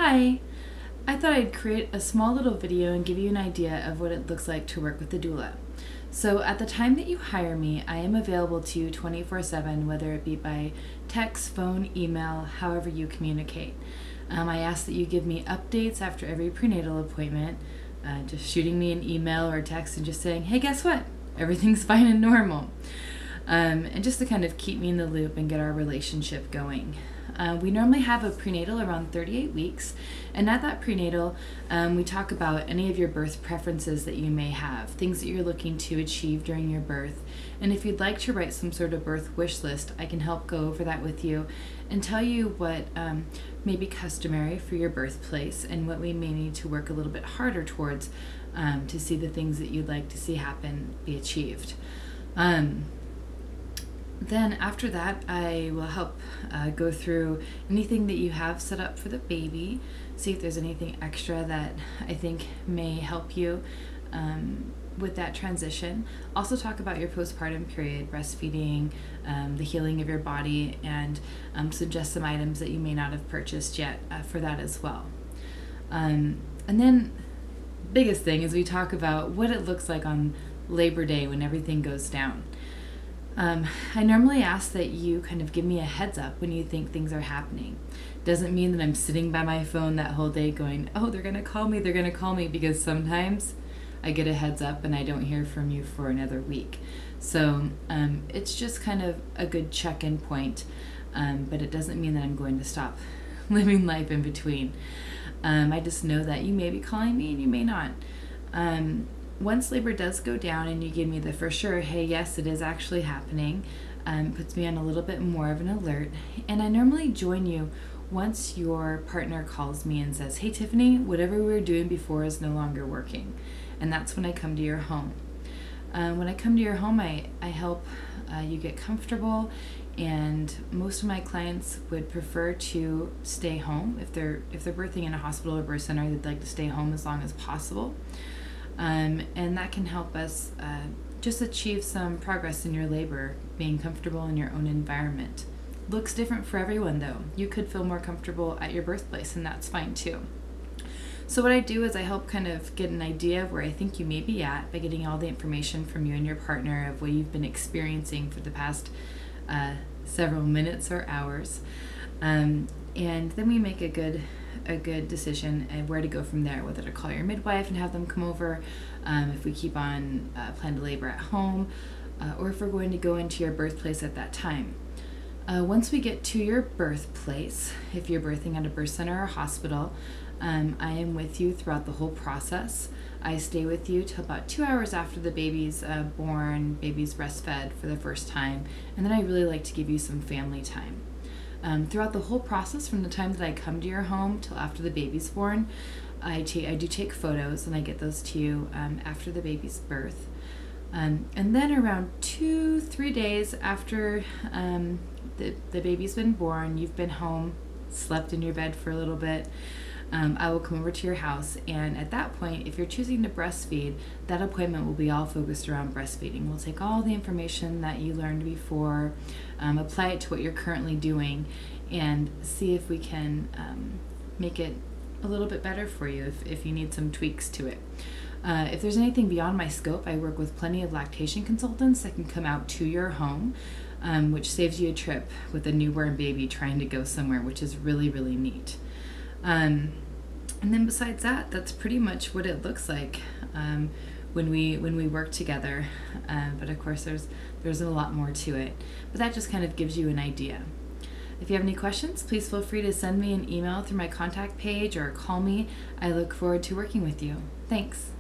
Hi! I thought I'd create a small little video and give you an idea of what it looks like to work with a doula. So at the time that you hire me, I am available to you 24/7, whether it be by text, phone, email, however you communicate. I ask that you give me updates after every prenatal appointment, just shooting me an email or text and just saying, hey, guess what? Everything's fine and normal. And just to kind of keep me in the loop and get our relationship going. We normally have a prenatal around 38 weeks, and at that prenatal, we talk about any of your birth preferences that you may have, things that you're looking to achieve during your birth. And if you'd like to write some sort of birth wish list, I can help go over that with you and tell you what may be customary for your birthplace and what we may need to work a little bit harder towards to see the things that you'd like to see happen be achieved. Then after that, I will help go through anything that you have set up for the baby, see if there's anything extra that I think may help you with that transition. Also talk about your postpartum period, breastfeeding, the healing of your body, and suggest some items that you may not have purchased yet for that as well. And then biggest thing is we talk about what it looks like on Labor Day when everything goes down. I normally ask that you kind of give me a heads up when you think things are happening. Doesn't mean that I'm sitting by my phone that whole day going, oh, they're gonna call me, because sometimes I get a heads up and I don't hear from you for another week. So it's just kind of a good check-in point, but it doesn't mean that I'm going to stop living life in between. I just know that you may be calling me and you may not. Once labor does go down and you give me the for sure, hey, yes, it is actually happening, puts me on a little bit more of an alert. And I normally join you once your partner calls me and says, hey, Tiffany, whatever we were doing before is no longer working. And that's when I come to your home. When I come to your home, I help you get comfortable, and most of my clients would prefer to stay home. If they're birthing in a hospital or birth center, they'd like to stay home as long as possible. And that can help us just achieve some progress in your labor, being comfortable in your own environment. Looks different for everyone though. You could feel more comfortable at your birthplace, and that's fine too. So what I do is I help kind of get an idea of where I think you may be at by getting all the information from you and your partner of what you've been experiencing for the past several minutes or hours. And then we make a good decision and where to go from there, whether to call your midwife and have them come over, if we keep on planned labor at home, or if we're going to go into your birthplace at that time. Once we get to your birthplace, if you're birthing at a birth center or hospital, I am with you throughout the whole process. I stay with you till about 2 hours after the baby's born, baby's breastfed for the first time, and then I really like to give you some family time. Throughout the whole process, from the time that I come to your home till after the baby's born, I do take photos, and I get those to you after the baby's birth. And then around 2-3 days after the baby's been born, you've been home, slept in your bed for a little bit, I will come over to your house, and at that point, if you're choosing to breastfeed, that appointment will be all focused around breastfeeding. We'll take all the information that you learned before, apply it to what you're currently doing, and see if we can make it a little bit better for you if you need some tweaks to it. If there's anything beyond my scope, I work with plenty of lactation consultants that can come out to your home, which saves you a trip with a newborn baby trying to go somewhere, which is really, really neat. And then besides that, that's pretty much what it looks like when we work together. But of course, there's a lot more to it. But that just kind of gives you an idea. If you have any questions, please feel free to send me an email through my contact page or call me. I look forward to working with you. Thanks.